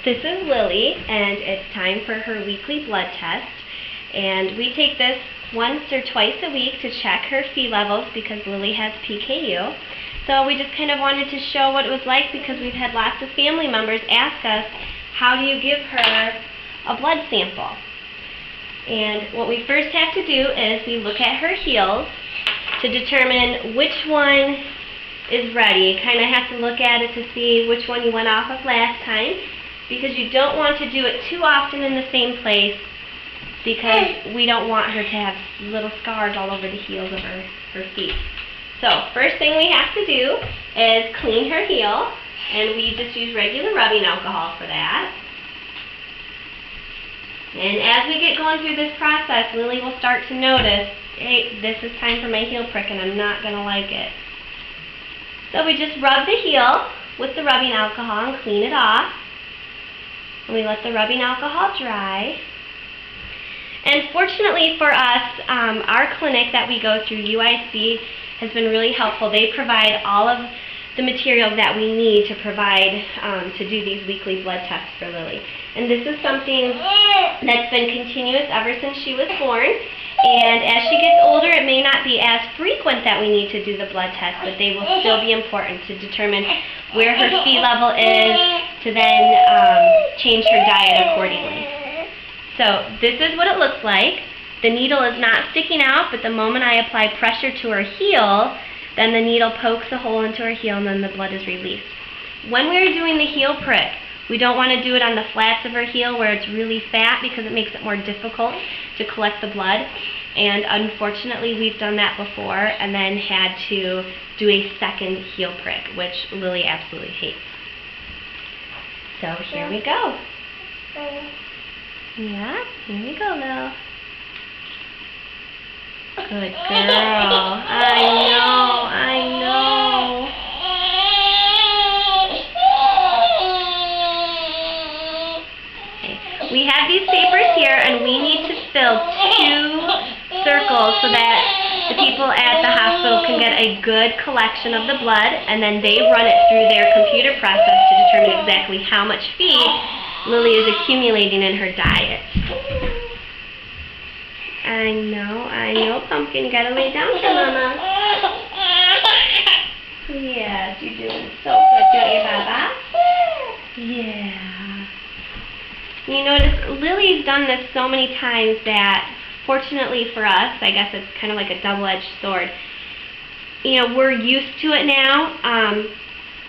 This is Lily, and it's time for her weekly blood test. And we take this once or twice a week to check her Phe levels because Lily has PKU. So we just kind of wanted to show what it was like because we've had lots of family members ask us, how do you give her a blood sample? And what we first have to do is we look at her heels to determine which one is ready. You kind of have to look at it to see which one you went off of last time, because you don't want to do it too often in the same place because we don't want her to have little scars all over the heels of her feet. So first thing we have to do is clean her heel, and we just use regular rubbing alcohol for that. And as we get going through this process, Lily will start to notice, hey, this is time for my heel prick and I'm not going to like it. So we just rub the heel with the rubbing alcohol and clean it off. And we let the rubbing alcohol dry. And fortunately for us, our clinic that we go through, UIC, has been really helpful. They provide all of the materials that we need to provide to do these weekly blood tests for Lily. And this is something that's been continuous ever since she was born. And as she gets older, it may not be as frequent that we need to do the blood test, but they will still be important to determine where her Phe level is, to then change her diet accordingly. So this is what it looks like. The needle is not sticking out, but the moment I apply pressure to her heel, then the needle pokes a hole into her heel and then the blood is released. When we are doing the heel prick, we don't want to do it on the flats of her heel where it's really fat because it makes it more difficult to collect the blood. And unfortunately, we've done that before and then had to do a second heel prick, which Lily absolutely hates. So here we go. Yeah, here we go, Lil. Good girl. I know. Okay. We have these papers here, and we need to fill 2 circles so that the people at the hospital can get a good collection of the blood, and then they run it through their computer process to determine exactly how much Phe Lily is accumulating in her diet. I know, Pumpkin. You gotta lay down for Mama. Yes, you're doing so good, don't you, Baba? Yeah. You notice Lily's done this so many times that, fortunately for us, I guess it's kind of like a double-edged sword. You know, we're used to it now.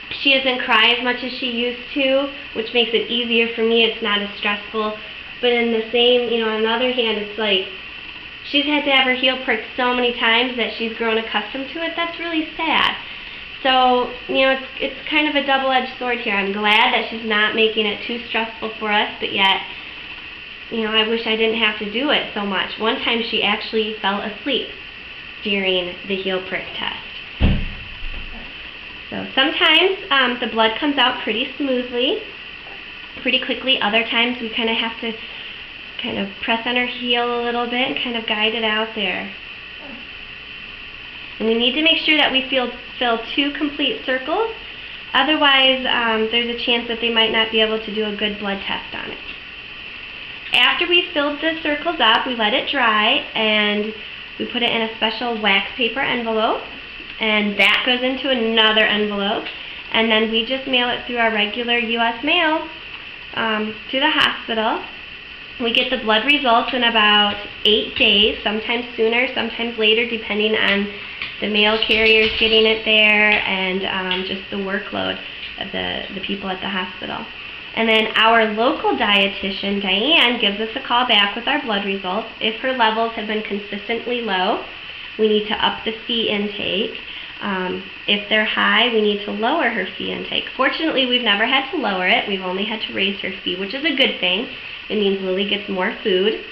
She doesn't cry as much as she used to, which makes it easier for me. It's not as stressful. But in the same, on the other hand, it's like she's had to have her heel pricked so many times that she's grown accustomed to it. That's really sad. So, it's kind of a double-edged sword here. I'm glad that she's not making it too stressful for us, but yet, I wish I didn't have to do it so much. One time she actually fell asleep during the heel prick test. So sometimes the blood comes out pretty smoothly, pretty quickly. Other times we kind of have to press on her heel a little bit and kind of guide it out there. And we need to make sure that we fill 2 complete circles. Otherwise, there's a chance that they might not be able to do a good blood test on it. After we filled the circles up, we let it dry, and we put it in a special wax paper envelope. And that goes into another envelope. And then we just mail it through our regular U.S. mail to the hospital. We get the blood results in about 8 days, sometimes sooner, sometimes later, depending on the mail carriers getting it there and just the workload of the people at the hospital. And then our local dietitian, Diane, gives us a call back with our blood results. If her levels have been consistently low, we need to up the Phe intake. If they're high, we need to lower her Phe intake. Fortunately, we've never had to lower it. We've only had to raise her Phe, which is a good thing. It means Lily gets more food.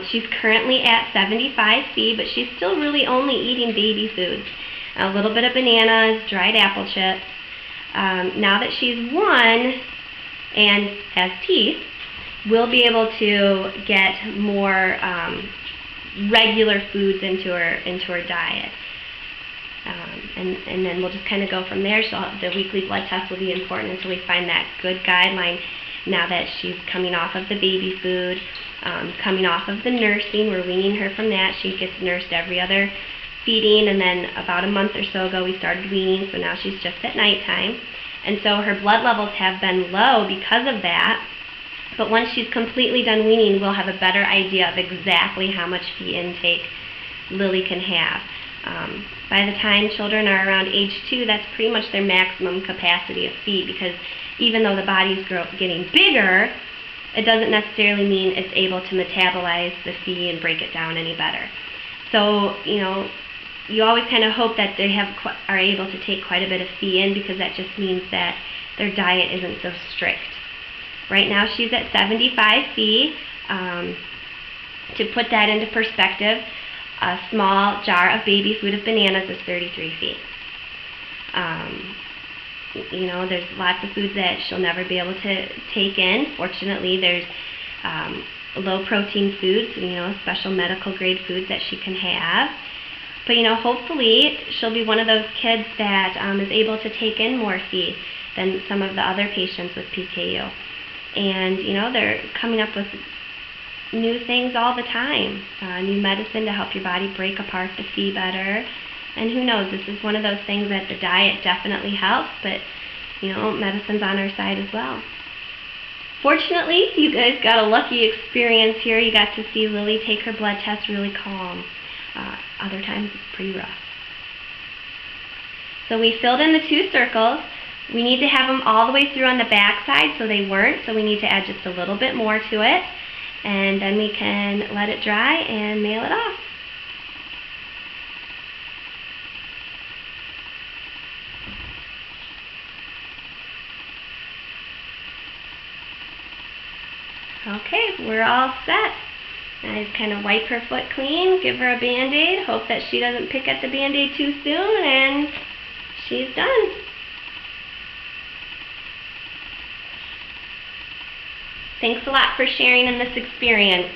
She's currently at 75 Phe, but she's still really only eating baby foods. A little bit of bananas, dried apple chips. Now that she's 1 and has teeth, we'll be able to get more regular foods into her diet. And then we'll just kind of go from there. The weekly blood test will be important until we find that good guideline. Now that she's coming off of the baby food, coming off of the nursing, we're weaning her from that. She gets nursed every other feeding, and then about a month or so ago we started weaning, so now she's just at nighttime. And so her blood levels have been low because of that. But once she's completely done weaning, we'll have a better idea of exactly how much feed intake Lily can have. By the time children are around age 2, that's pretty much their maximum capacity of feed, because even though the body's getting bigger, it doesn't necessarily mean it's able to metabolize the feed and break it down any better. So, you always kind of hope that they are able to take quite a bit of feed in, because that just means that their diet isn't so strict. Right now she's at 75 feed. To put that into perspective, a small jar of baby food of bananas is 33 feet. There's lots of foods that she'll never be able to take in. Fortunately, there's low protein foods, special medical grade foods that she can have. But, hopefully she'll be one of those kids that is able to take in more feed than some of the other patients with PKU. And, they're coming up with new things all the time, new medicine to help your body break apart the feed better. And who knows, this is one of those things that the diet definitely helps, but, medicine's on our side as well. Fortunately, you guys got a lucky experience here. You got to see Lily take her blood test really calm. Other times it's pretty rough. So we filled in the 2 circles. We need to have them all the way through on the back side, so they weren't, so we need to add just a little bit more to it. And then we can let it dry and mail it off. Okay, we're all set. I just kind of wipe her foot clean, give her a Band-Aid, hope that she doesn't pick at the Band-Aid too soon, and she's done. Thanks a lot for sharing in this experience.